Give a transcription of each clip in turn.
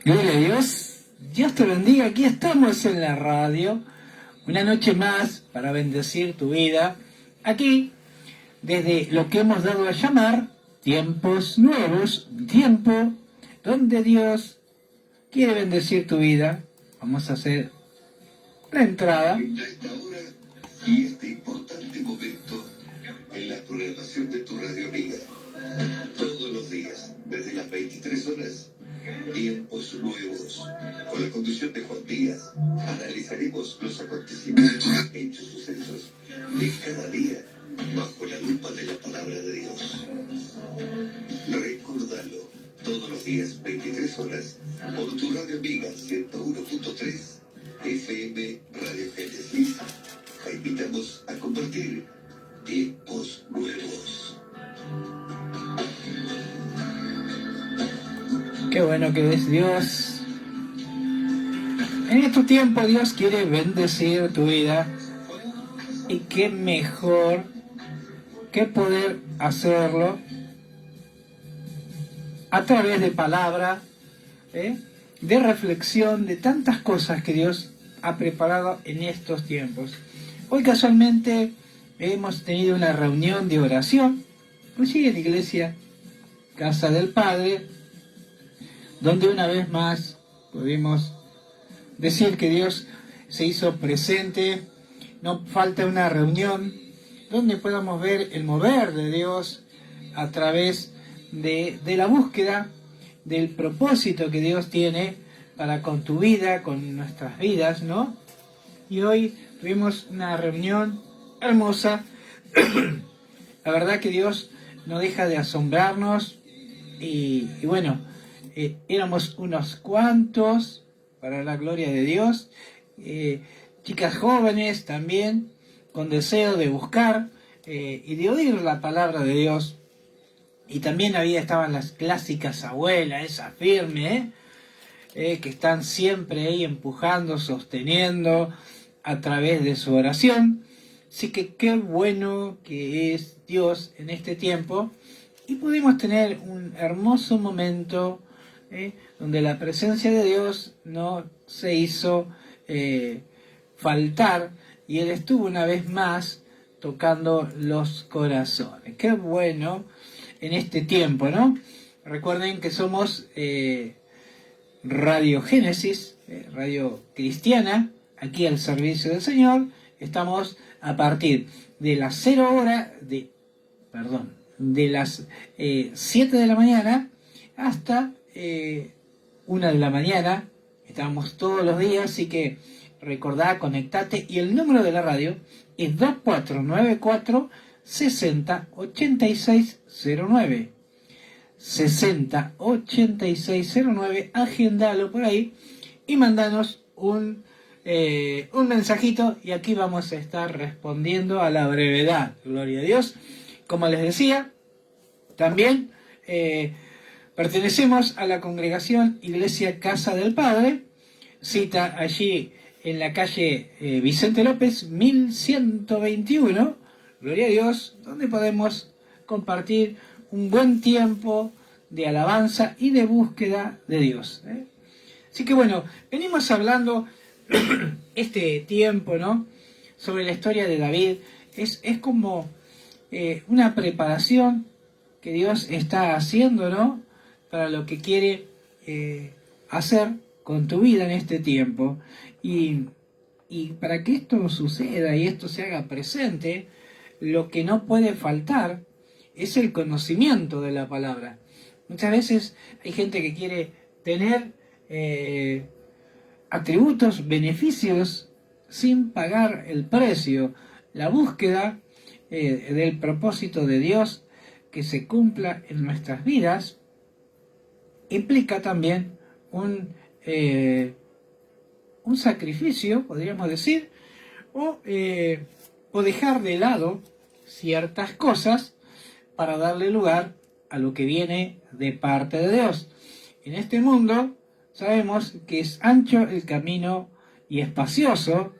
Gloria a Dios. Dios te bendiga. Aquí estamos en la radio. Una noche más para bendecir tu vida. Aquí, desde lo que hemos dado a llamar tiempos nuevos, tiempo donde Dios quiere bendecir tu vida. Vamos a hacer la entrada. Esta hora y este importante momento en la programación de tu radio amiga. Todos los días, desde las 23 horas, tiempos nuevos. Con la conducción de Juan Díaz, analizaremos los acontecimientos, hechos, sucesos de cada día bajo la lupa de la palabra de Dios. Recordalo, todos los días, 23 horas, por tu radio amiga 101.3 FM Radio Génesis. Te invitamos a compartir tiempos nuevos. Qué bueno que es Dios. En estos tiempos Dios quiere bendecir tu vida. Y qué mejor que poder hacerlo a través de palabra, de reflexión, de tantas cosas que Dios ha preparado en estos tiempos. Hoy casualmente hemos tenido una reunión de oración, pues sí, en la iglesia Casa del Padre, donde una vez más pudimos decir que Dios se hizo presente. No falta una reunión donde podamos ver el mover de Dios a través de la búsqueda del propósito que Dios tiene para con tu vida, con nuestras vidas, ¿no? Y hoy tuvimos una reunión hermosa. La verdad que Dios no deja de asombrarnos y bueno, éramos unos cuantos para la gloria de Dios, chicas jóvenes también con deseo de buscar y de oír la palabra de Dios. Y también estaban las clásicas abuelas, esas firmes, que están siempre ahí empujando, sosteniendo a través de su oración. Así que qué bueno que es Dios en este tiempo. Y pudimos tener un hermoso momento donde la presencia de Dios no se hizo faltar y Él estuvo una vez más tocando los corazones. Qué bueno en este tiempo, ¿no? Recuerden que somos Radio Génesis, radio cristiana, aquí al servicio del Señor. Estamos a partir de las 7 de la mañana hasta 1 de la mañana. Estamos todos los días, así que recordá, conectate. Y el número de la radio es 2494 60 86 09. 60 86 09. Agendalo por ahí y mandanos un mensajito y aquí vamos a estar respondiendo a la brevedad. Gloria a Dios. Como les decía, también pertenecemos a la congregación Iglesia Casa del Padre, cita allí en la calle Vicente López 1121, gloria a Dios, donde podemos compartir un buen tiempo de alabanza y de búsqueda de Dios. Así que bueno, venimos hablando este tiempo, ¿no?, sobre la historia de David. Es como una preparación que Dios está haciendo, ¿no?, para lo que quiere hacer con tu vida en este tiempo. Y para que esto suceda y esto se haga presente, lo que no puede faltar es el conocimiento de la palabra. Muchas veces hay gente que quiere tener atributos, beneficios, sin pagar el precio. La búsqueda del propósito de Dios que se cumpla en nuestras vidas implica también un sacrificio, podríamos decir, o dejar de lado ciertas cosas para darle lugar a lo que viene de parte de Dios. En este mundo sabemos que es ancho el camino y espacioso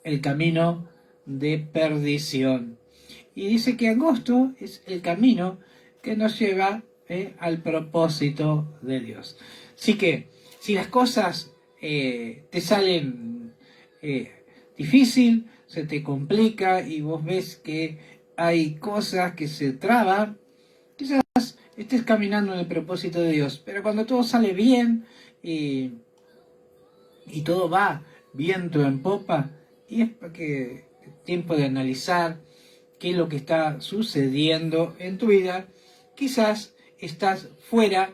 el camino de perdición. Y dice que angosto es el camino que nos lleva al propósito de Dios. Así que si las cosas te salen difícil, se te complica y vos ves que hay cosas que se traban, quizás estés caminando en el propósito de Dios. Pero cuando todo sale bien y todo va viento en popa, y es porque es tiempo de analizar qué es lo que está sucediendo en tu vida, quizás estás fuera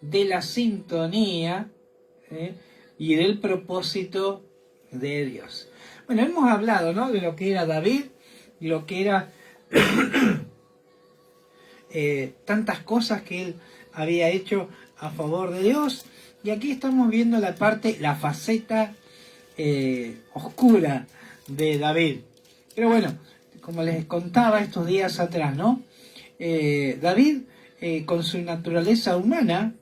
de la sintonía y del propósito de Dios. Bueno, hemos hablado, ¿no?, de lo que era David, lo que era tantas cosas que él había hecho a favor de Dios, y aquí estamos viendo la faceta oscura de David. Pero bueno, como les contaba estos días atrás, ¿no? David, con su naturaleza humana,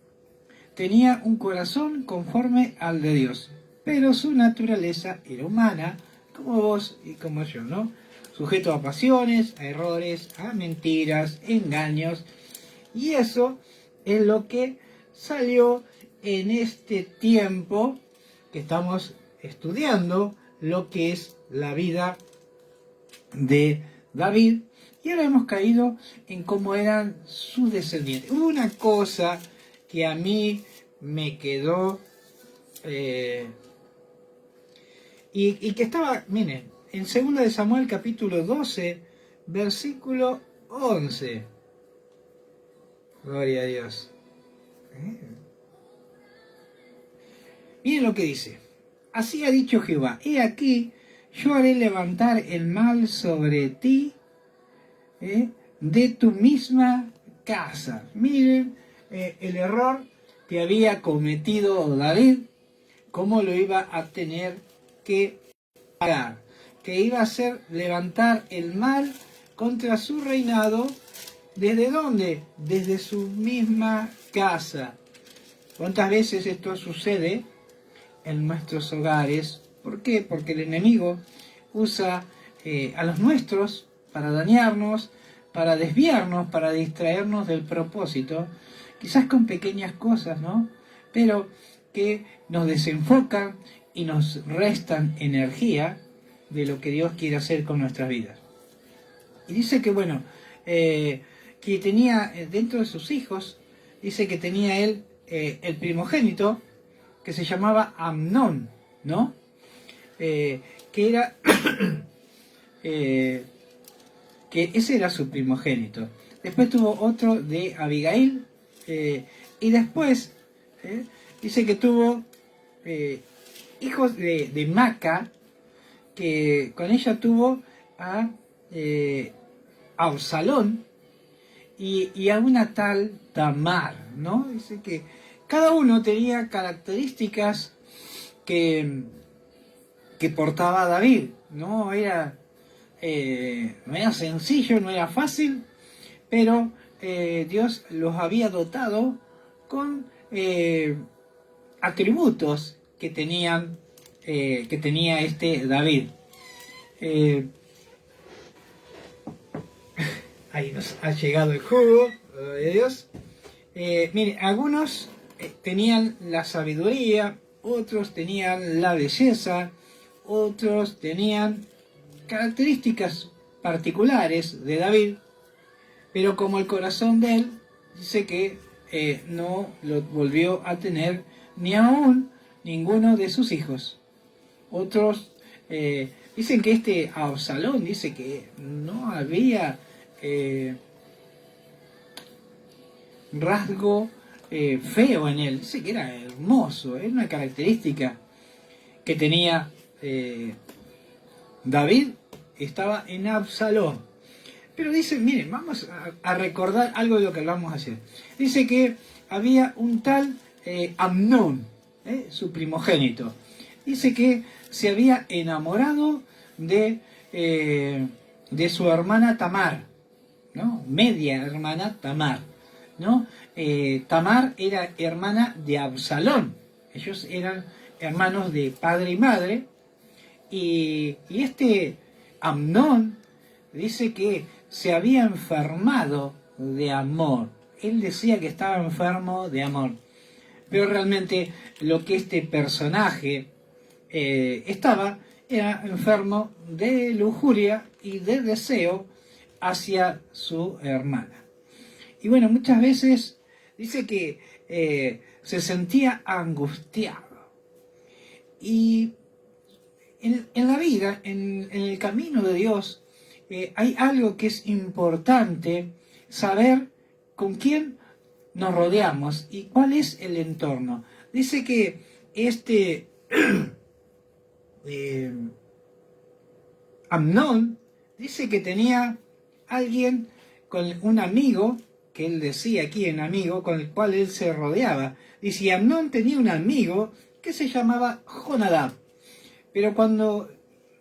tenía un corazón conforme al de Dios, pero su naturaleza era humana, como vos y como yo, ¿no? Sujeto a pasiones, a errores, a mentiras, engaños, y eso es lo que salió en este tiempo que estamos estudiando lo que es la vida de David, y ahora hemos caído en cómo eran sus descendientes. Hubo una cosa que a mí me quedó y que estaba, miren, en 2 de Samuel capítulo 12, versículo 11. Gloria a Dios. Miren lo que dice. Así ha dicho Jehová: he aquí, yo haré levantar el mal sobre ti de tu misma casa. Miren el error que había cometido David, cómo lo iba a tener que pagar, que iba a hacer levantar el mal contra su reinado. ¿Desde dónde? Desde su misma casa. ¿Cuántas veces esto sucede en nuestros hogares? ¿Por qué? Porque el enemigo usa a los nuestros para dañarnos, para desviarnos, para distraernos del propósito, quizás con pequeñas cosas, ¿no? Pero que nos desenfocan y nos restan energía de lo que Dios quiere hacer con nuestras vidas. Y dice que, bueno, que tenía dentro de sus hijos, dice que tenía él el primogénito, que se llamaba Amnón, ¿no? Que era que ese era su primogénito. Después tuvo otro de Abigail, y después dice que tuvo hijos de Maca, que con ella tuvo a Absalón y a una tal Tamar, ¿no? Dice que cada uno tenía características que portaba David. No era sencillo, no era fácil, pero Dios los había dotado con atributos que tenía este David. Ahí nos ha llegado el jugo de Dios. Miren, algunos tenían la sabiduría, otros tenían la belleza, otros tenían características particulares de David, pero como el corazón de él, dice que no lo volvió a tener ni aún ninguno de sus hijos. Otros dicen que este Absalón, dice que no había rasgo feo en él, dice que era hermoso, era una característica que tenía David, estaba en Absalón. Pero dice, miren, vamos a recordar algo de lo que hablamos ayer. Dice que había un tal Amnón, su primogénito. Dice que se había enamorado de su hermana Tamar, ¿no? Media hermana Tamar, ¿no? Tamar era hermana de Absalón. Ellos eran hermanos de padre y madre. Y este Amnón dice que se había enfermado de amor. Él decía que estaba enfermo de amor. pero realmente lo que este personaje era enfermo de lujuria y de deseo hacia su hermana. Y bueno, muchas veces dice que se sentía angustiado. Y en la vida, en el camino de Dios, hay algo que es importante saber con quién nos rodeamos y cuál es el entorno. Dice que Amnón dice que tenía alguien, con un amigo, que él decía aquí en amigo, con el cual él se rodeaba. Dice, Amnón tenía un amigo que se llamaba Jonadab. Pero cuando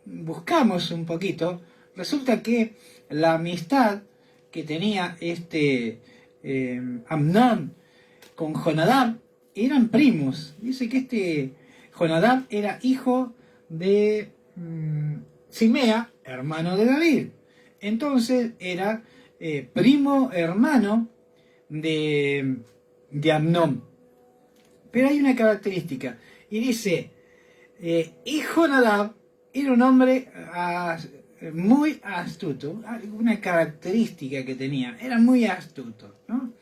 buscamos un poquito, resulta que la amistad que tenía Amnón con Jonadab eran primos. Dice que Jonadab era hijo de Simea, hermano de David. Entonces era primo hermano de Amnón. Pero hay una característica, y dice, y Jonadab era un hombre muy astuto, una característica que tenía, era muy astuto, ¿no?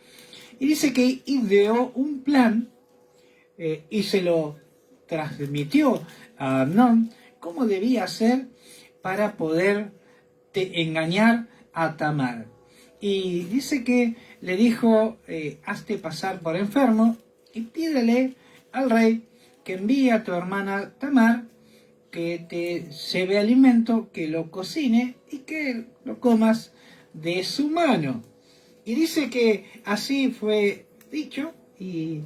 Y dice que ideó un plan y se lo transmitió a Amnón cómo debía hacer para poder engañar a Tamar. Y dice que le dijo, hazte pasar por enfermo y pídele al rey que envíe a tu hermana Tamar, que te lleve alimento, que lo cocine y que lo comas de su mano. Y dice que así fue dicho y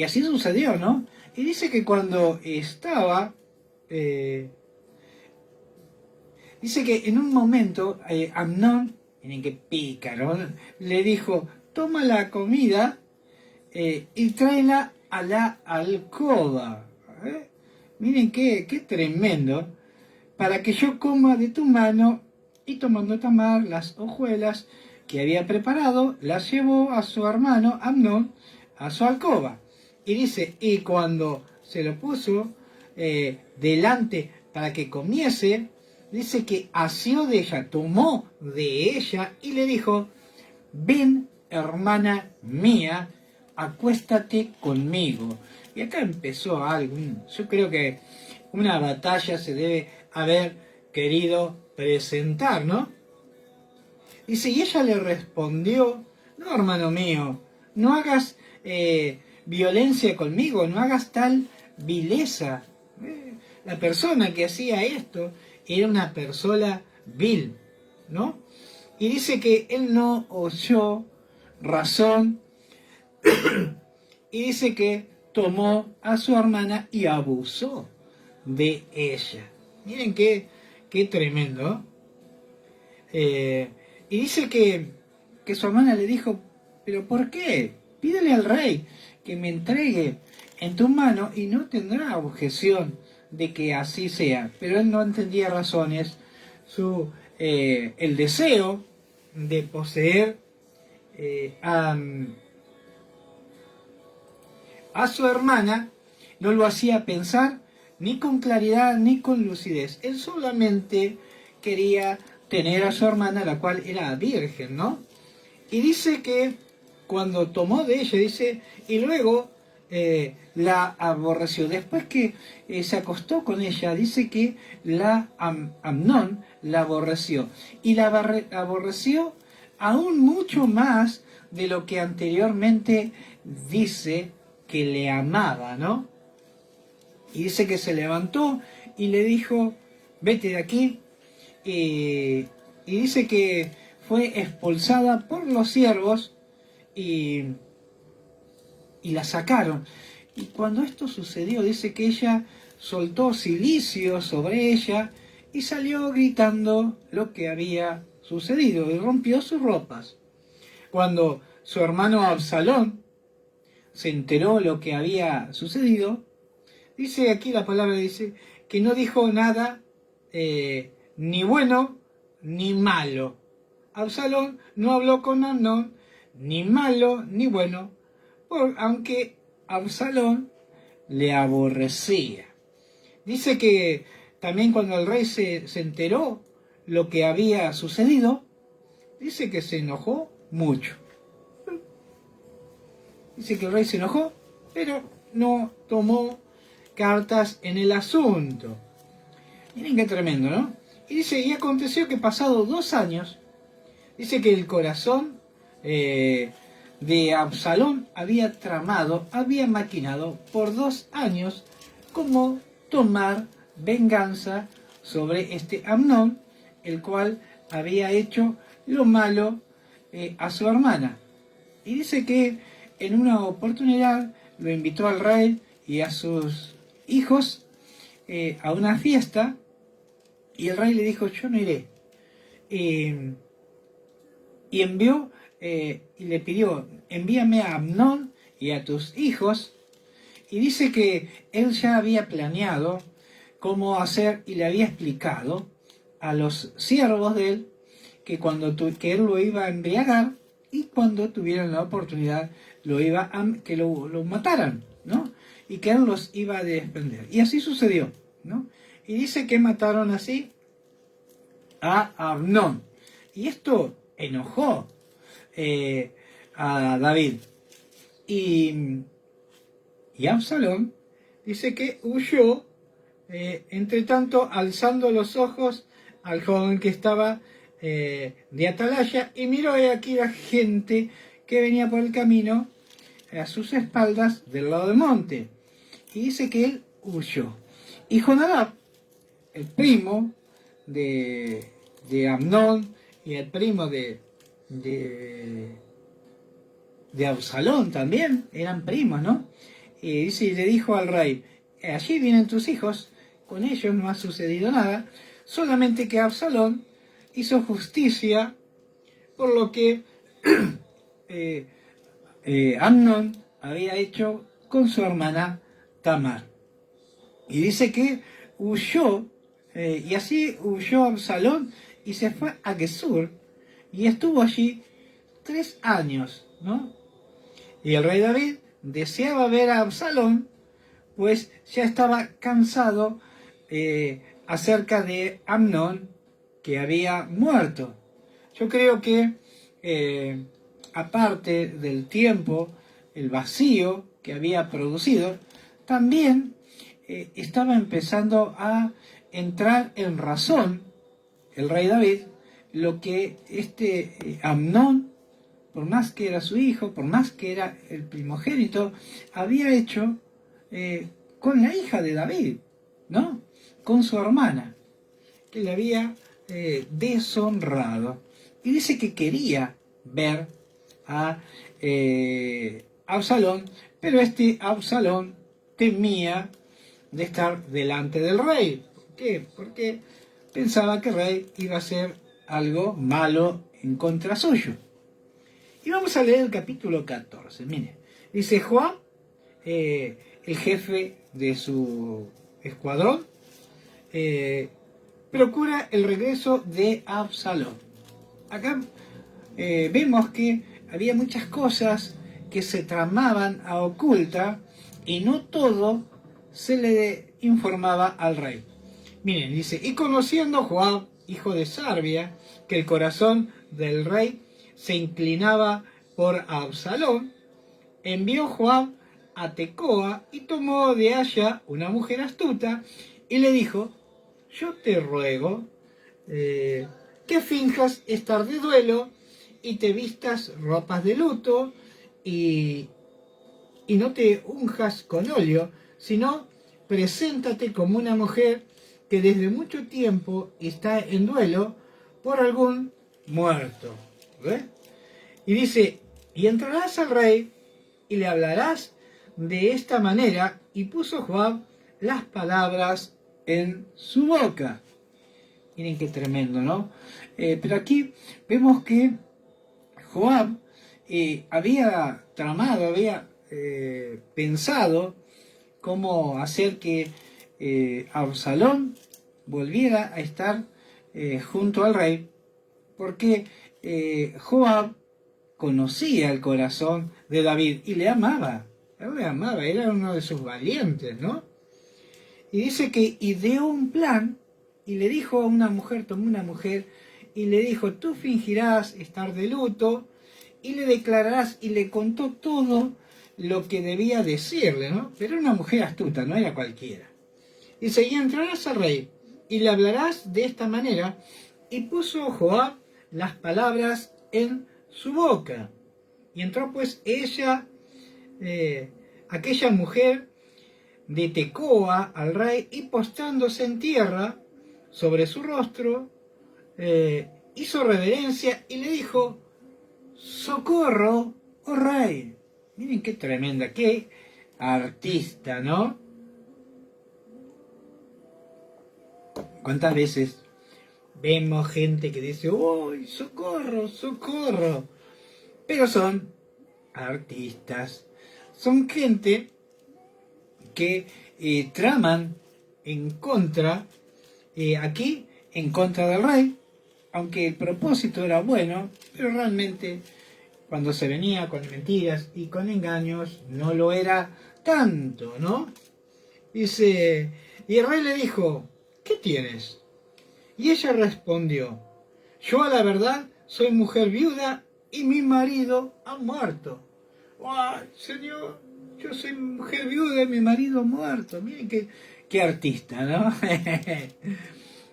así sucedió, ¿no? Y dice que cuando estaba, dice que en un momento Amnón, miren qué pícaro, le dijo, toma la comida y tráela a la alcoba. Miren qué tremendo. Para que yo coma de tu mano. Y tomando Tamar las hojuelas que había preparado, las llevó a su hermano Amnón a su alcoba. Y dice, y cuando se lo puso delante para que comiese, dice que asió de ella, tomó de ella y le dijo, ven, hermana mía, acuéstate conmigo. Y acá empezó algo, yo creo que una batalla se debe haber querido presentar, ¿no? Dice, y ella le respondió, no, hermano mío, no hagas violencia conmigo, no hagas tal vileza. La persona que hacía esto era una persona vil, ¿no? Y dice que él no oyó razón y dice que tomó a su hermana y abusó de ella. Miren qué tremendo. Y dice que su hermana le dijo, ¿pero por qué? Pídele al rey que me entregue en tu mano y no tendrá objeción de que así sea. Pero él no entendía razones. El deseo de poseer a su hermana no lo hacía pensar ni con claridad ni con lucidez. Él solamente quería tener a su hermana, la cual era virgen, ¿no? Y dice que cuando tomó de ella, dice, y luego la aborreció. Después que se acostó con ella, dice que Amnón la aborreció. Y la aborreció aún mucho más de lo que anteriormente dice que le amaba, ¿no? Y dice que se levantó y le dijo, vete de aquí. Y dice que fue expulsada por los siervos y la sacaron. Y cuando esto sucedió, dice que ella soltó cilicio sobre ella y salió gritando lo que había sucedido y rompió sus ropas. Cuando su hermano Absalón se enteró lo que había sucedido, dice aquí la palabra, dice que no dijo nada ni bueno ni malo. Absalón no habló con Amnón ni malo ni bueno, aunque Absalón le aborrecía. Dice que también cuando el rey se enteró lo que había sucedido, dice que se enojó mucho. Dice que el rey se enojó, pero no tomó cartas en el asunto. Miren qué tremendo, ¿no? Y dice, y aconteció que pasado 2 años, dice que el corazón de Absalón había tramado, había maquinado por 2 años cómo tomar venganza sobre este Amnón, el cual había hecho lo malo a su hermana. Y dice que en una oportunidad lo invitó al rey y a sus hijos a una fiesta, y el rey le dijo, yo no iré. Y envió y le pidió, envíame a Amnón y a tus hijos. Y dice que él ya había planeado cómo hacer y le había explicado a los siervos de él que que él lo iba a embriagar y cuando tuvieran la oportunidad que lo mataran, ¿no? Y que él los iba a desprender. Y así sucedió, ¿no? Y dice que mataron así a Amnón. Y esto enojó a David. Y Absalón dice que huyó, entre tanto alzando los ojos al joven que estaba de atalaya, y miró aquí la gente que venía por el camino a sus espaldas del lado del monte. Y dice que él huyó. Y Jonadab, el primo de Amnón y el primo de Absalón también, eran primos, ¿no? Y dice, y le dijo al rey, allí vienen tus hijos, con ellos no ha sucedido nada, solamente que Absalón hizo justicia por lo que Amnón había hecho con su hermana Tamar. Y dice que huyó, y así huyó Absalón y se fue a Gesur, y estuvo allí 3 años, ¿no? Y el rey David deseaba ver a Absalón, pues ya estaba cansado acerca de Amnón, que había muerto. Yo creo que, aparte del tiempo, el vacío que había producido, también estaba empezando a entrar en razón el rey David, lo que Amnón, por más que era su hijo, por más que era el primogénito, había hecho con la hija de David, ¿no? Con su hermana, que le había deshonrado. Y dice que quería ver a Absalón, pero Absalón temía de estar delante del rey. ¿Por qué? Porque pensaba que el rey iba a hacer algo malo en contra suyo. Y vamos a leer el capítulo 14. Mire, dice Joab, el jefe de su escuadrón, procura el regreso de Absalón. Acá vemos que había muchas cosas que se tramaban a oculta y no todo se le informaba al rey. Miren, dice, y conociendo Joab, hijo de Sarbia, que el corazón del rey se inclinaba por Absalón, envió Joab a Tecoa y tomó de allá una mujer astuta y le dijo, yo te ruego que finjas estar de duelo y te vistas ropas de luto y no te unjas con óleo, sino preséntate como una mujer que desde mucho tiempo está en duelo por algún muerto. ¿Ve? Y dice, y entrarás al rey y le hablarás de esta manera, y puso Joab las palabras en su boca. Miren qué tremendo, ¿no? Pero aquí vemos que Joab había tramado, había pensado cómo hacer que Absalón volviera a estar junto al rey, porque Joab conocía el corazón de David y le amaba Él le amaba, era uno de sus valientes, ¿no? Y dice que ideó un plan y le dijo a una mujer, tomó una mujer y le dijo, tú fingirás estar de luto y le declararás, y le contó todo lo que debía decirle, ¿no? Pero era una mujer astuta, no era cualquiera. Dice, y entrarás al rey y le hablarás de esta manera, y puso Joab las palabras en su boca. Y entró pues ella, aquella mujer de Tecoa al rey, y postrándose en tierra sobre su rostro, hizo reverencia y le dijo, socorro, oh rey. Miren qué tremenda, qué artista, ¿no? ¿Cuántas veces vemos gente que dice, ¡uy, socorro, socorro! Pero son artistas, son gente que traman en contra, aquí en contra del rey, aunque el propósito era bueno, pero realmente cuando se venía con mentiras y con engaños no lo era tanto, ¿no? Dice, y el rey le dijo, ¿qué tienes? Y ella respondió, yo a la verdad soy mujer viuda y mi marido ha muerto. ¡Ay, señor! Yo soy mujer viuda y mi marido ha muerto. Miren qué artista, ¿no?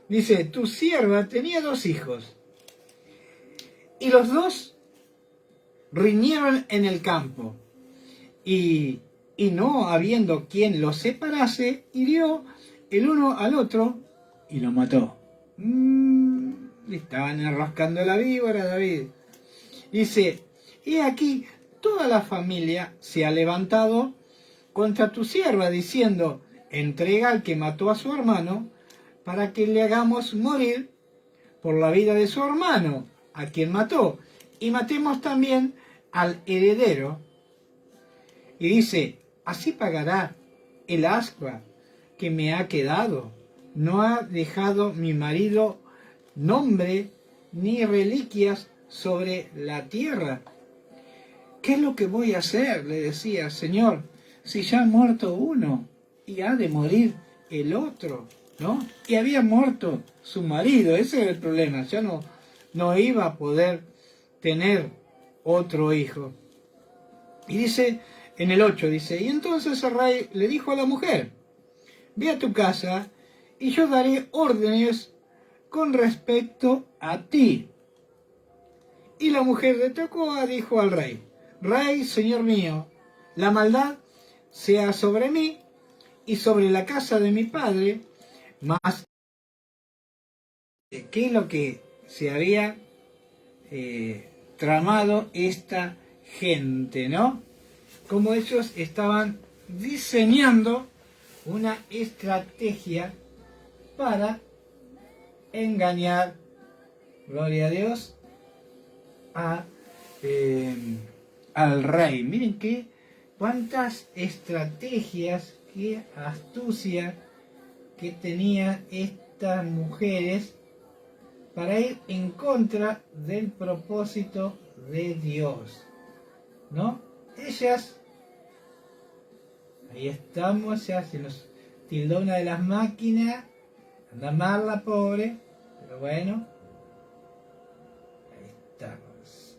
Dice, tu sierva tenía 2 hijos y los 2 riñeron en el campo y no habiendo quien los separase, hirió el uno al otro y lo mató. Le estaban enroscando la víbora a David. Dice, y aquí toda la familia se ha levantado contra tu sierva, diciendo, entrega al que mató a su hermano, para que le hagamos morir por la vida de su hermano, a quien mató, y matemos también al heredero. Y dice, así pagará el ascua que me ha quedado. No ha dejado mi marido nombre ni reliquias sobre la tierra. ¿Qué es lo que voy a hacer?, le decía, Señor, si ya ha muerto uno y ha de morir el otro, ¿no? Y había muerto su marido, ese era el problema, ya no iba a poder tener otro hijo. Y dice, en el 8, dice, y entonces el rey le dijo a la mujer, ve a tu casa y yo daré órdenes con respecto a ti. Y la mujer de Tecoa dijo al rey, Rey, señor mío, la maldad sea sobre mí y sobre la casa de mi padre, mas ¿qué es lo que se había tramado esta gente, no? Como ellos estaban diseñando una estrategia para engañar, gloria a Dios, al rey. Miren cuántas estrategias, qué astucia que tenían estas mujeres para ir en contra del propósito de Dios, ¿no? Ellas, ahí estamos, ya se nos tildó una de las máquinas, anda mal la pobre, pero bueno, ahí estamos.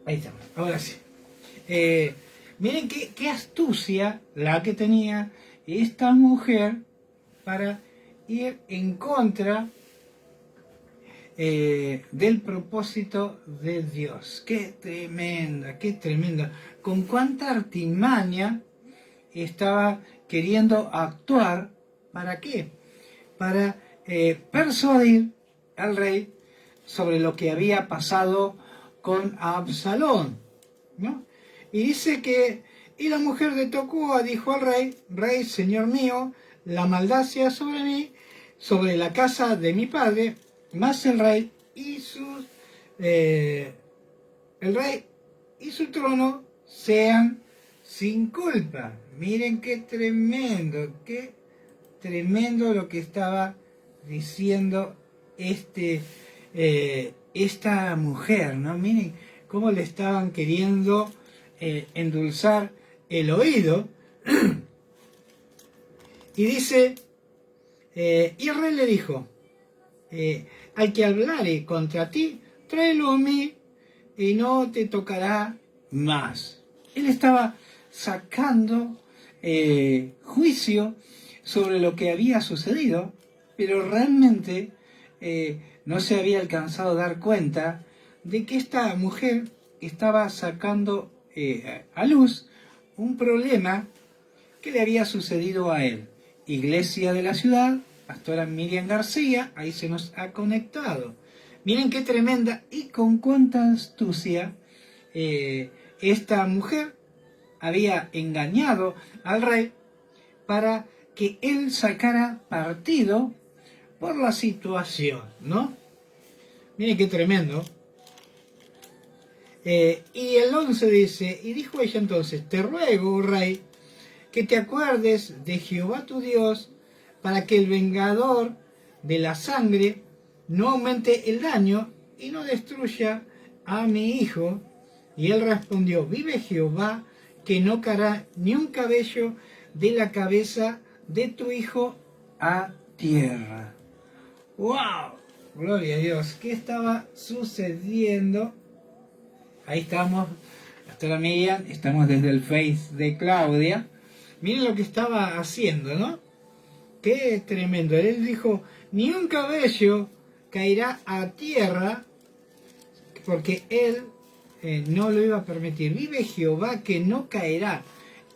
Ahí estamos, ahora sí. Miren qué astucia la que tenía esta mujer para ir en contra del propósito de Dios. Qué tremenda, qué tremenda. Con cuánta artimaña estaba queriendo actuar. ¿Para qué? Para persuadir al rey sobre lo que había pasado con Absalón, ¿no? Y dice que, y la mujer de Tecoa dijo al rey, Rey, señor mío, la maldad sea sobre mí, sobre la casa de mi padre, mas el rey y su trono sean sin culpa. Miren qué tremendo lo que estaba diciendo esta mujer, ¿no? Miren cómo le estaban queriendo endulzar el oído. Y dice, y el rey le dijo, al que hablare contra ti, tráelo a mí y no te tocará más. Él estaba sacando juicio sobre lo que había sucedido, pero realmente no se había alcanzado a dar cuenta de que esta mujer estaba sacando a luz un problema que le había sucedido a él. Iglesia de la ciudad, pastora Miriam García, ahí se nos ha conectado. Miren qué tremenda y con cuánta astucia esta mujer había engañado al rey para que él sacara partido por la situación, ¿no? Miren qué tremendo. Y el 11 dice, y dijo ella entonces, te ruego, oh rey, que te acuerdes de Jehová tu Dios, para que el vengador de la sangre no aumente el daño y no destruya a mi hijo. Y él respondió, vive Jehová, que no caerá ni un cabello de la cabeza de tu hijo a tierra. ¡Wow! Gloria a Dios. ¿Qué estaba sucediendo? Ahí estamos, pastora Miriam, estamos desde el Face de Claudia. Miren lo que estaba haciendo, ¿no? Qué tremendo. Él dijo, ni un cabello caerá a tierra, porque él no lo iba a permitir. Vive Jehová, que no caerá.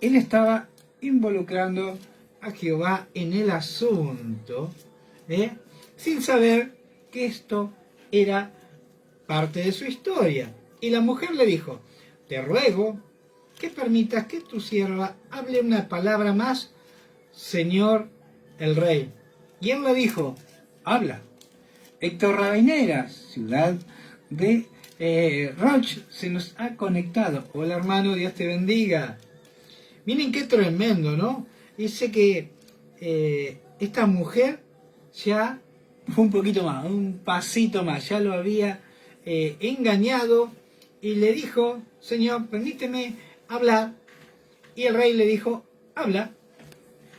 Él estaba involucrando a Jehová en el asunto, sin saber que esto era parte de su historia. Y la mujer le dijo, te ruego que permitas que tu sierva hable una palabra más, señor el rey. Y él le dijo, habla. Héctor Rabineras, ciudad de Roch, se nos ha conectado. Hola hermano, Dios te bendiga. Miren qué tremendo, ¿no? Dice que esta mujer ya fue un poquito más, un pasito más, ya lo había engañado y le dijo, Señor, permíteme hablar. Y el rey le dijo, habla.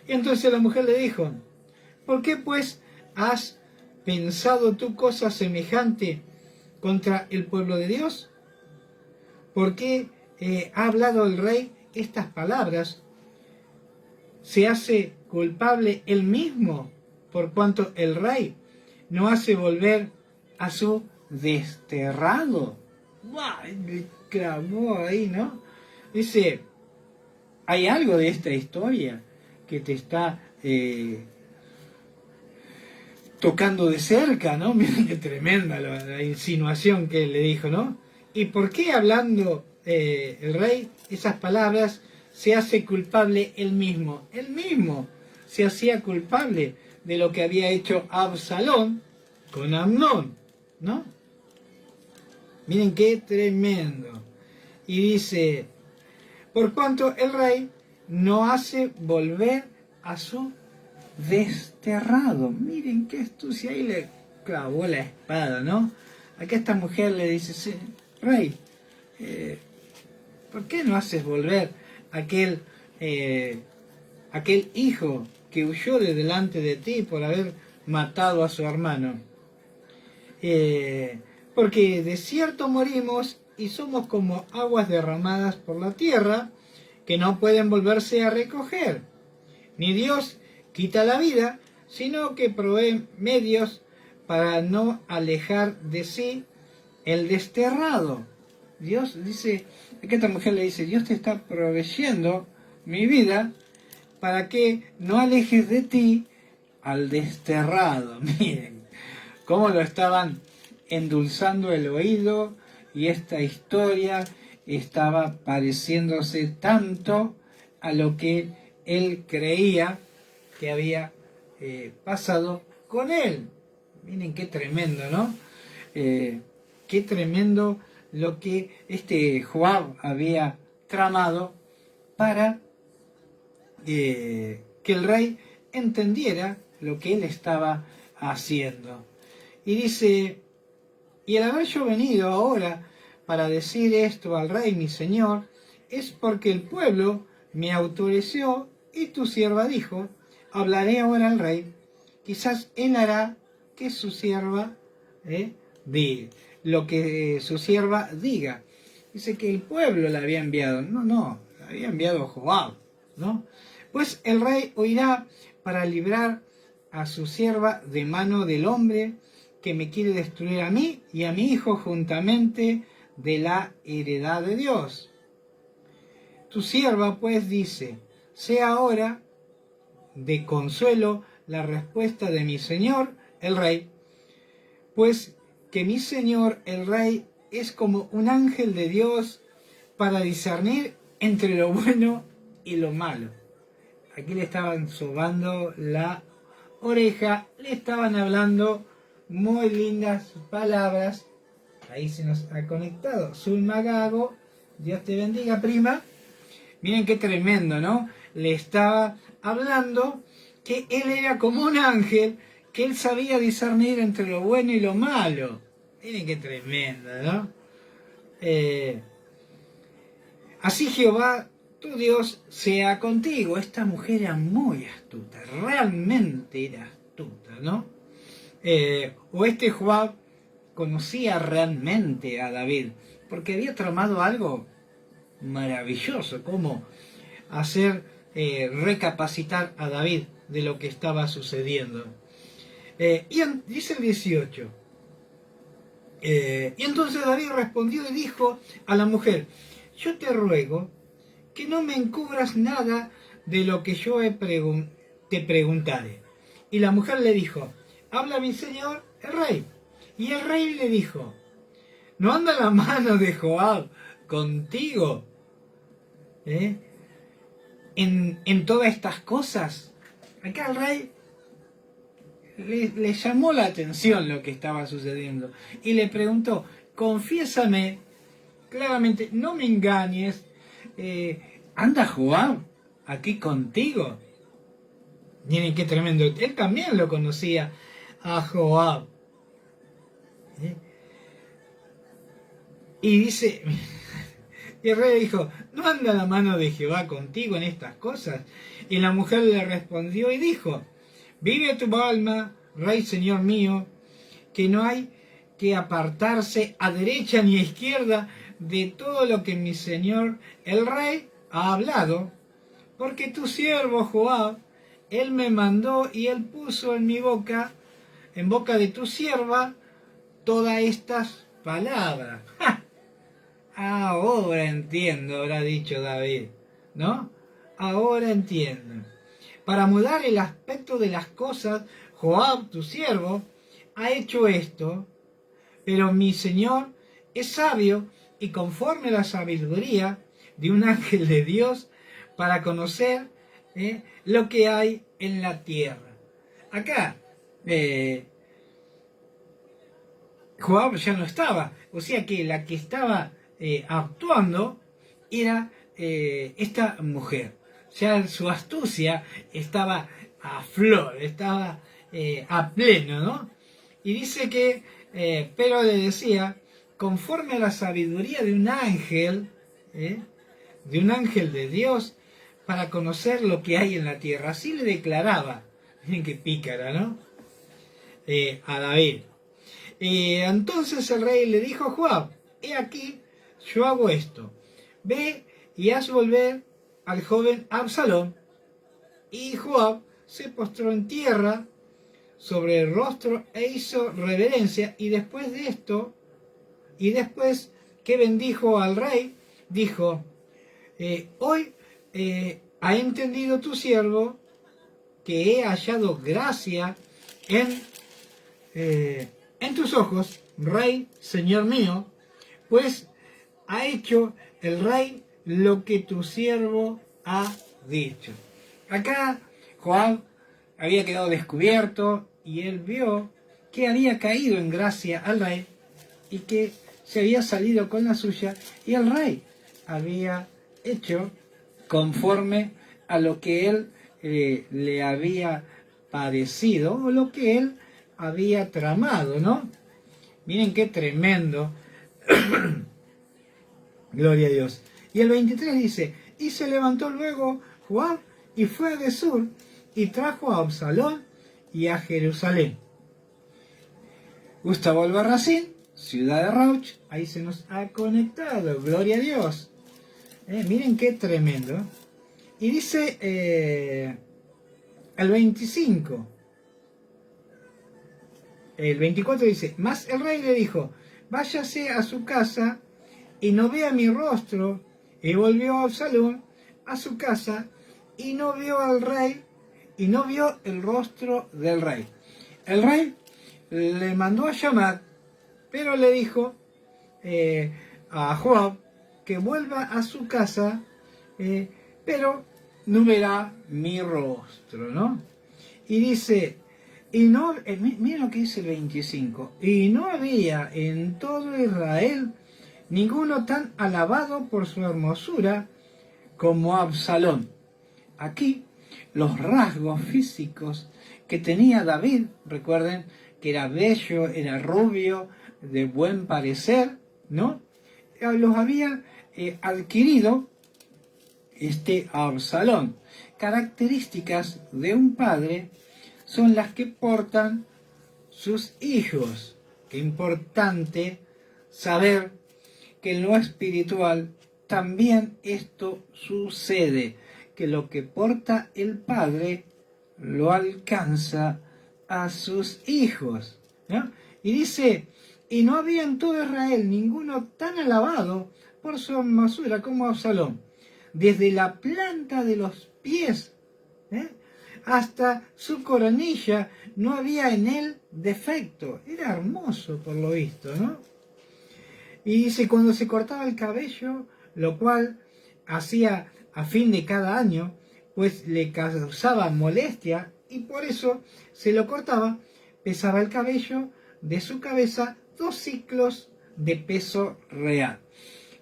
Y entonces la mujer le dijo, ¿por qué pues has pensado tú cosa semejante contra el pueblo de Dios? ¿Por qué ha hablado el rey estas palabras? ¿Se hace culpable él mismo por cuanto el rey no hace volver a su desterrado? ¡Wow! Le clamó ahí, ¿no? Dice, hay algo de esta historia que te está tocando de cerca, ¿no? Miren qué tremenda la insinuación que él le dijo, ¿no? ¿Y por qué hablando el rey esas palabras se hace culpable él mismo? Él mismo se hacía culpable de lo que había hecho Absalón con Amnón, ¿no? Miren qué tremendo. Y dice, por cuanto el rey no hace volver a su desterrado. Miren qué astucia, ahí le clavó la espada, ¿no? Acá esta mujer le dice, sí, rey, ¿por qué no haces volver aquel hijo que huyó de delante de ti por haber matado a su hermano? Porque de cierto morimos y somos como aguas derramadas por la tierra que no pueden volverse a recoger. Ni Dios quita la vida, sino que provee medios para no alejar de sí el desterrado. Dios dice, aquí esta mujer le dice, Dios te está proveyendo mi vida para que no alejes de ti al desterrado. Miren cómo lo estaban endulzando el oído y esta historia estaba pareciéndose tanto a lo que él creía que había pasado con él. Miren qué tremendo, ¿no? Qué tremendo lo que este Joab había tramado para que el rey entendiera lo que él estaba haciendo. Y dice, y al haber yo venido ahora para decir esto al rey mi señor es porque el pueblo me autorizó y tu sierva dijo, hablaré ahora al rey, quizás él hará que su sierva diga, lo que su sierva diga. Dice que el pueblo la había enviado, no, la había enviado Joab, ¿no? Pues el rey oirá para librar a su sierva de mano del hombre que me quiere destruir a mí y a mi hijo juntamente de la heredad de Dios. Tu sierva pues dice, sea ahora de consuelo la respuesta de mi señor el rey, pues que mi señor el rey es como un ángel de Dios para discernir entre lo bueno y lo malo. Aquí le estaban sobando la oreja, le estaban hablando muy lindas palabras. Ahí se nos ha conectado Zulma Gago, Dios te bendiga, prima. Miren qué tremendo, ¿no? Le estaba hablando que él era como un ángel, que él sabía discernir entre lo bueno y lo malo. Miren qué tremendo, ¿no? Así Jehová, tu Dios, sea contigo. Esta mujer era muy astuta, realmente era astuta, ¿no? O este Joab conocía realmente a David, porque había tramado algo maravilloso, como hacer recapacitar a David de lo que estaba sucediendo. Dice el 18, y entonces David respondió y dijo a la mujer, yo te ruego que no me encubras nada de lo que yo te preguntaré. Y la mujer le dijo, habla mi señor el rey. Y el rey le dijo, ¿no anda la mano de Joab contigo en todas estas cosas? Acá el rey le llamó la atención lo que estaba sucediendo y le preguntó, confiésame claramente, no me engañes, ¿anda Joab aquí contigo? Miren qué tremendo, él también lo conocía a Joab. Y dice, y el rey dijo, ¿no anda la mano de Jehová contigo en estas cosas? Y la mujer le respondió y dijo, vive tu alma, rey señor mío, que no hay que apartarse a derecha ni a izquierda de todo lo que mi señor el rey ha hablado, porque tu siervo Joab, él me mandó y él puso en mi boca, en boca de tu sierva, todas estas palabras. ¡Ja! Ahora entiendo, habrá dicho David, ¿no? Ahora entiendo. Para mudar el aspecto de las cosas, Joab, tu siervo, ha hecho esto, pero mi Señor es sabio y conforme a la sabiduría de un ángel de Dios para conocer lo que hay en la tierra. Acá, Joab ya no estaba, o sea que la que estaba actuando era esta mujer. Ya su astucia estaba a flor, estaba a pleno, ¿no? Y dice que, pero le decía, conforme a la sabiduría de un ángel de Dios, para conocer lo que hay en la tierra. Así le declaraba, miren qué pícara, ¿no? A David. Entonces el rey le dijo a Joab, he aquí, yo hago esto, ve y haz volver al joven Absalón. Y Joab se postró en tierra sobre el rostro e hizo reverencia, y después de esto, y después que bendijo al rey, dijo, hoy ha entendido tu siervo que he hallado gracia en tus ojos, rey, señor mío, pues ha hecho el rey lo que tu siervo ha dicho. Acá Joab había quedado descubierto y él vio que había caído en gracia al rey y que se había salido con la suya, y el rey había hecho conforme a lo que él le había parecido o lo que él había tramado, ¿no? Miren qué tremendo Gloria a Dios. Y el 23 dice, y se levantó luego Joab y fue a Gesur y trajo a Absalón y a Jerusalén. Gustavo Albarracín, ciudad de Rauch, ahí se nos ha conectado, gloria a Dios. Miren qué tremendo. Y dice el 25, el 24 dice, mas el rey le dijo, váyase a su casa y no vea mi rostro. Y volvió Absalón a su casa y no vio al rey y no vio el rostro del rey. El rey le mandó a llamar, pero le dijo a Joab que vuelva a su casa, pero no verá mi rostro, ¿no? Y dice, y no, mira lo que dice el 25, y no había en todo Israel ninguno tan alabado por su hermosura como Absalón. Aquí los rasgos físicos que tenía David, recuerden que era bello, era rubio, de buen parecer, ¿no? Los había adquirido Absalón. Características de un padre son las que portan sus hijos. Qué importante saber que en lo espiritual también esto sucede, que lo que porta el padre lo alcanza a sus hijos, ¿no? Y dice, y no había en todo Israel ninguno tan alabado por su hermosura como Absalón, desde la planta de los pies hasta su coronilla no había en él defecto. Era hermoso por lo visto, ¿no? Y dice, cuando se cortaba el cabello, lo cual hacía a fin de cada año, pues le causaba molestia y por eso se lo cortaba, pesaba el cabello de su cabeza 2 ciclos de peso real.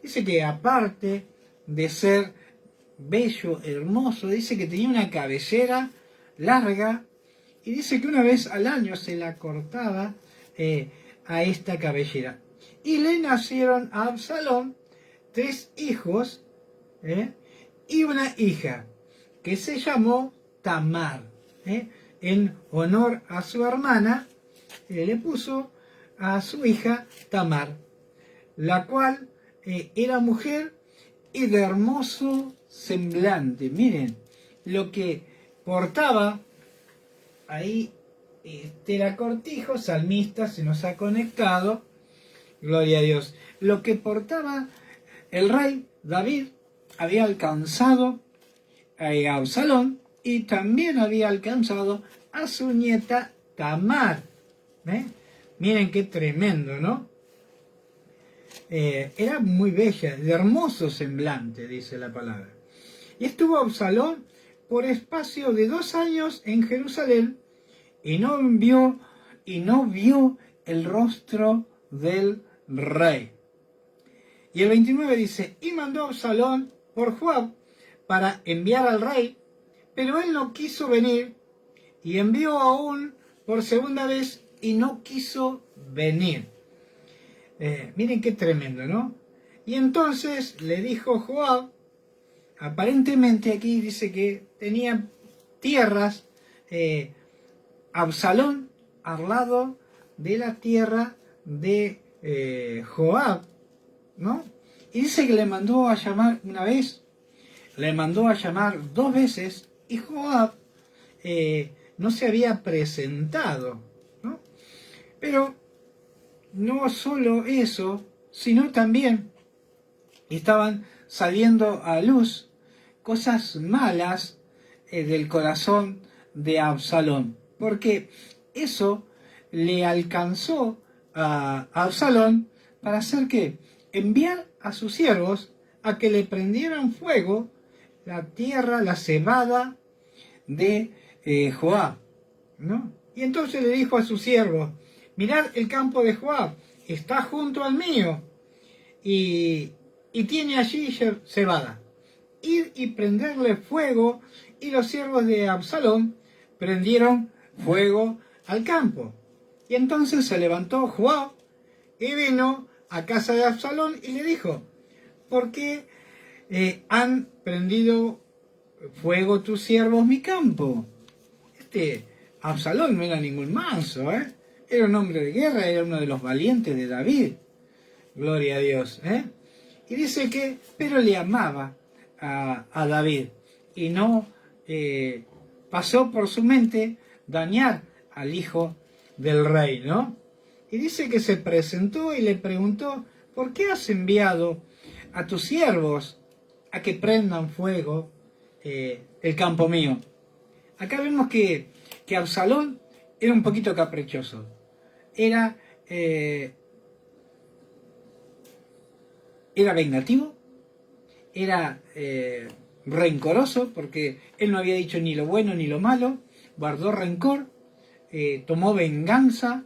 Dice que aparte de ser bello, hermoso, dice que tenía una cabellera larga y dice que una vez al año se la cortaba a esta cabellera. Y le nacieron a Absalón 3 hijos y una hija, que se llamó Tamar. En honor a su hermana, le puso a su hija Tamar, la cual era mujer y de hermoso semblante. Miren lo que portaba ahí Estela Cortijo, salmista, se nos ha conectado. Gloria a Dios. Lo que portaba el rey David había alcanzado a Absalón y también había alcanzado a su nieta Tamar. Miren qué tremendo, ¿no? Era muy bella, de hermoso semblante, dice la palabra. Y estuvo Absalón por espacio de 2 años en Jerusalén y no vio el rostro del rey. Y el 29 dice, y mandó Absalón por Joab para enviar al rey, pero él no quiso venir, y envió aún por segunda vez y no quiso venir. Miren qué tremendo, ¿no? Y entonces le dijo Joab, aparentemente aquí dice que tenía tierras, Absalón al lado de la tierra de Joab, ¿no? Y dice que le mandó a llamar una vez, le mandó a llamar 2 veces, y Joab no se había presentado, ¿no? Pero no solo eso, sino también estaban saliendo a luz cosas malas del corazón de Absalón, porque eso le alcanzó a Absalón para hacer ¿qué? Enviar a sus siervos a que le prendieran fuego la tierra, la cebada de Joab, ¿no? Y entonces le dijo a sus siervos, mirad el campo de Joab, está junto al mío, y tiene allí cebada. Ir y prenderle fuego, y los siervos de Absalón prendieron fuego al campo. Y entonces se levantó Joab y vino a casa de Absalón y le dijo, ¿por qué han prendido fuego tus siervos mi campo? Absalón no era ningún manso, era un hombre de guerra, era uno de los valientes de David. Gloria a Dios, Y dice que, pero le amaba a David y no pasó por su mente dañar al hijo del rey, ¿no? Y dice que se presentó y le preguntó, ¿por qué has enviado a tus siervos a que prendan fuego el campo mío? Acá vemos que Absalón era un poquito caprichoso. Era vengativo, era rencoroso, porque él no había dicho ni lo bueno ni lo malo, guardó rencor, tomó venganza.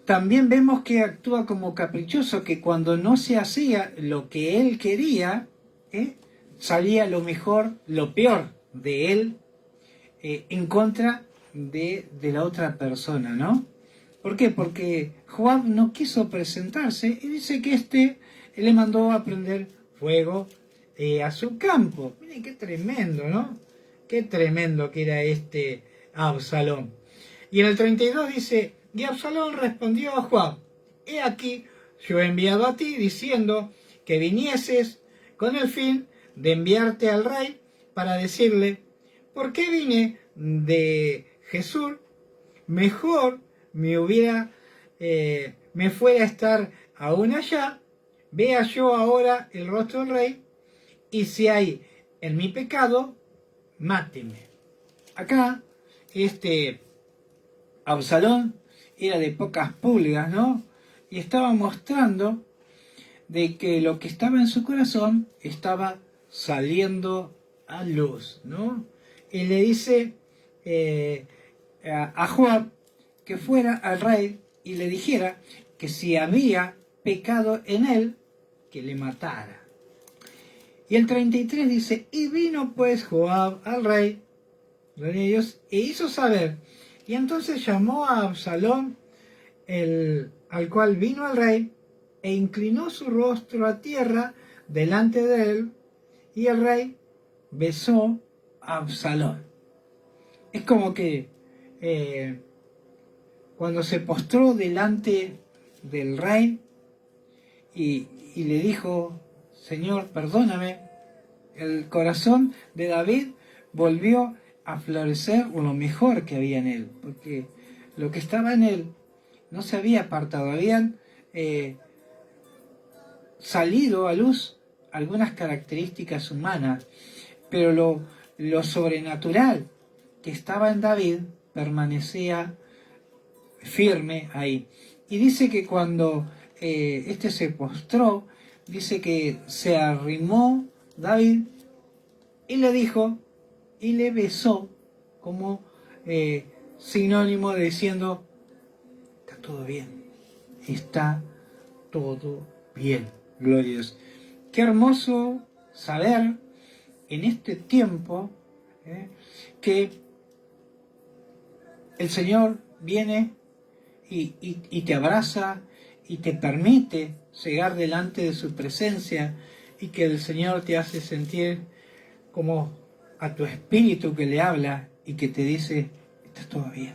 También vemos que actúa como caprichoso, que cuando no se hacía lo que él quería, salía lo mejor, lo peor de él en contra de la otra persona, ¿no? ¿Por qué? Porque Joab no quiso presentarse y dice que le mandó a prender fuego a su campo. Miren qué tremendo, ¿no? Qué tremendo que era Absalón. Y en el 32 dice, y Absalón respondió a Joab, he aquí, yo he enviado a ti diciendo que vinieses con el fin de enviarte al rey para decirle, ¿por qué vine de Jesús? Mejor me fuera a estar aún allá, vea yo ahora el rostro del rey, y si hay en mi pecado, máteme. Acá, Absalón era de pocas pulgas, ¿no? Y estaba mostrando de que lo que estaba en su corazón estaba saliendo a luz, ¿no? Y le dice a Joab que fuera al rey y le dijera que si había pecado en él, que le matara. Y el 33 dice, y vino pues Joab al rey, gloria a Dios, e hizo saber, y entonces llamó a Absalón, al cual vino al rey, e inclinó su rostro a tierra delante de él, y el rey besó a Absalón. Es como que cuando se postró delante del rey y le dijo, Señor, perdóname, el corazón de David volvió a florecer lo mejor que había en él, porque lo que estaba en él no se había apartado, habían salido a luz algunas características humanas, pero lo sobrenatural que estaba en David permanecía firme ahí. Y dice que cuando se postró, dice que se arrimó David y le dijo, y le besó como sinónimo de diciendo, está todo bien, está todo bien, gloria a Dios. Qué hermoso saber en este tiempo que el Señor viene y te abraza y te permite llegar delante de su presencia, y que el Señor te hace sentir como a tu espíritu que le habla y que te dice, está todo bien.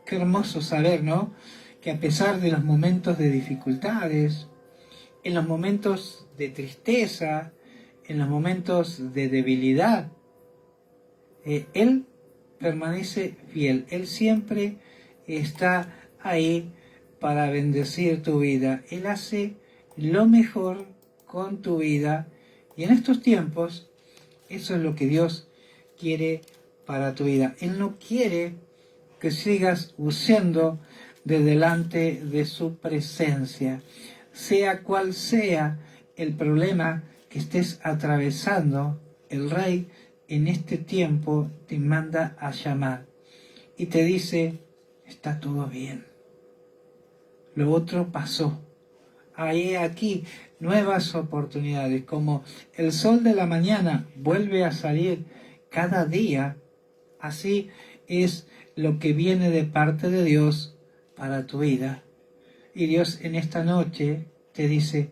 Qué hermoso saber, ¿no? Que a pesar de los momentos de dificultades, en los momentos de tristeza, en los momentos de debilidad, Él permanece fiel. Él siempre está ahí para bendecir tu vida. Él hace lo mejor con tu vida, y en estos tiempos eso es lo que Dios quiere para tu vida. Él no quiere que sigas huyendo de delante de su presencia, sea cual sea el problema que estés atravesando. El Rey en este tiempo te manda a llamar y te dice, está todo bien, lo otro pasó, hay aquí nuevas oportunidades, como el sol de la mañana vuelve a salir cada día, así es lo que viene de parte de Dios para tu vida. Y Dios en esta noche te dice,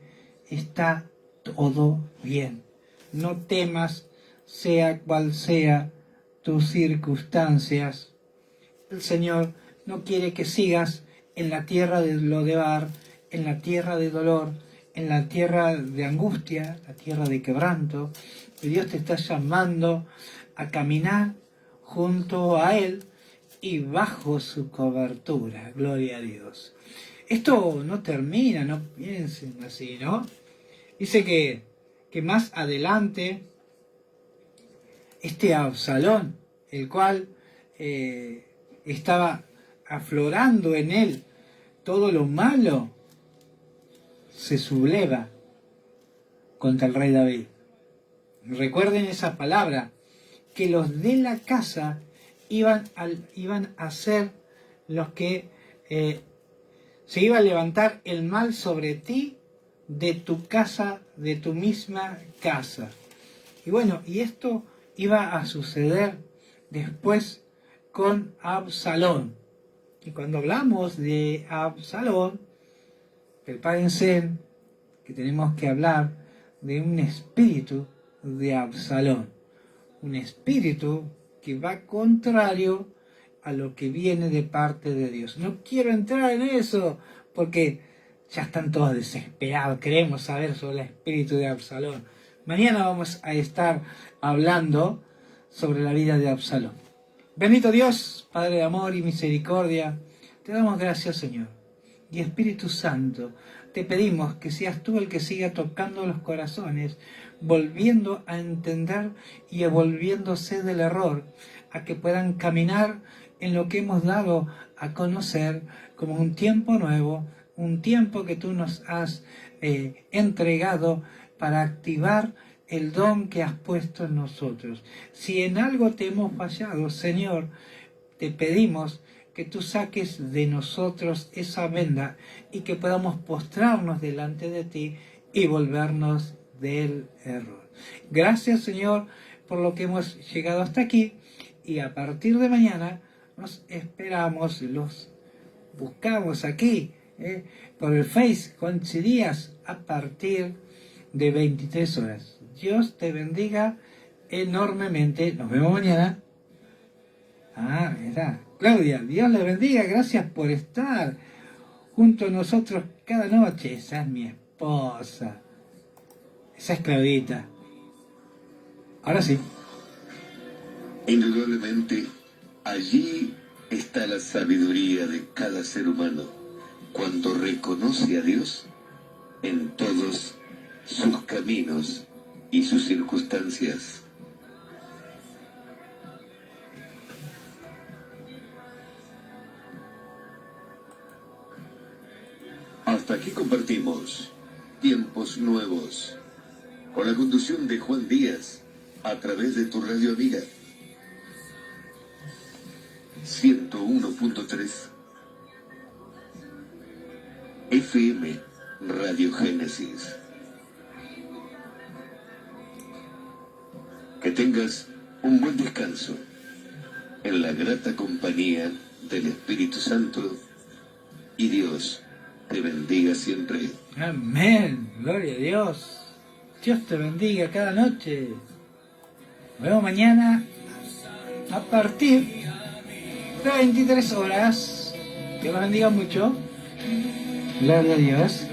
está todo bien. No temas, sea cual sea tus circunstancias. El Señor no quiere que sigas en la tierra de Lodebar, en la tierra de dolor, en la tierra de angustia, la tierra de quebranto. Y Dios te está llamando a caminar junto a Él y bajo su cobertura. Gloria a Dios. Esto no termina, no piensen así, ¿no? Dice que más adelante, este Absalón, el cual estaba aflorando en él todo lo malo, se subleva contra el rey David. Recuerden esa palabra, que los de la casa iban a ser los que se iba a levantar el mal sobre ti, de tu casa, de tu misma casa. Y bueno, y esto iba a suceder después con Absalón. Y cuando hablamos de Absalón, prepárense que tenemos que hablar de un espíritu de Absalón. Un espíritu que va contrario a lo que viene de parte de Dios. No quiero entrar en eso porque ya están todos desesperados. Queremos saber sobre el espíritu de Absalón. Mañana vamos a estar hablando sobre la vida de Absalón. Bendito Dios, Padre de amor y misericordia, te damos gracias, Señor. Y Espíritu Santo, te pedimos que seas tú el que siga tocando los corazones, volviendo a entender y volviéndose del error, a que puedan caminar en lo que hemos dado a conocer como un tiempo nuevo, un tiempo que tú nos has entregado para activar el don que has puesto en nosotros. Si en algo te hemos fallado, Señor, te pedimos que tú saques de nosotros esa venda y que podamos postrarnos delante de ti y volvernos del error. Gracias, Señor, por lo que hemos llegado hasta aquí, y a partir de mañana nos esperamos, los buscamos aquí por el Face con Díaz a partir de 23 horas. Dios te bendiga enormemente. Nos vemos mañana. Mira, Claudia, Dios le bendiga. Gracias por estar junto a nosotros cada noche. Esa es mi esposa. Esa es Claudita. Ahora sí. Indudablemente, allí está la sabiduría de cada ser humano cuando reconoce a Dios en todos sus caminos y sus circunstancias. Hasta aquí compartimos Tiempos Nuevos, con la conducción de Juan Díaz, a través de tu radio amiga 101.3 FM Radio Génesis. Que tengas un buen descanso en la grata compañía del Espíritu Santo, y Dios te bendiga siempre. Amén. Gloria a Dios. Dios te bendiga cada noche. Nos vemos mañana a partir de 23 horas. Dios los bendiga mucho. Gloria a Dios.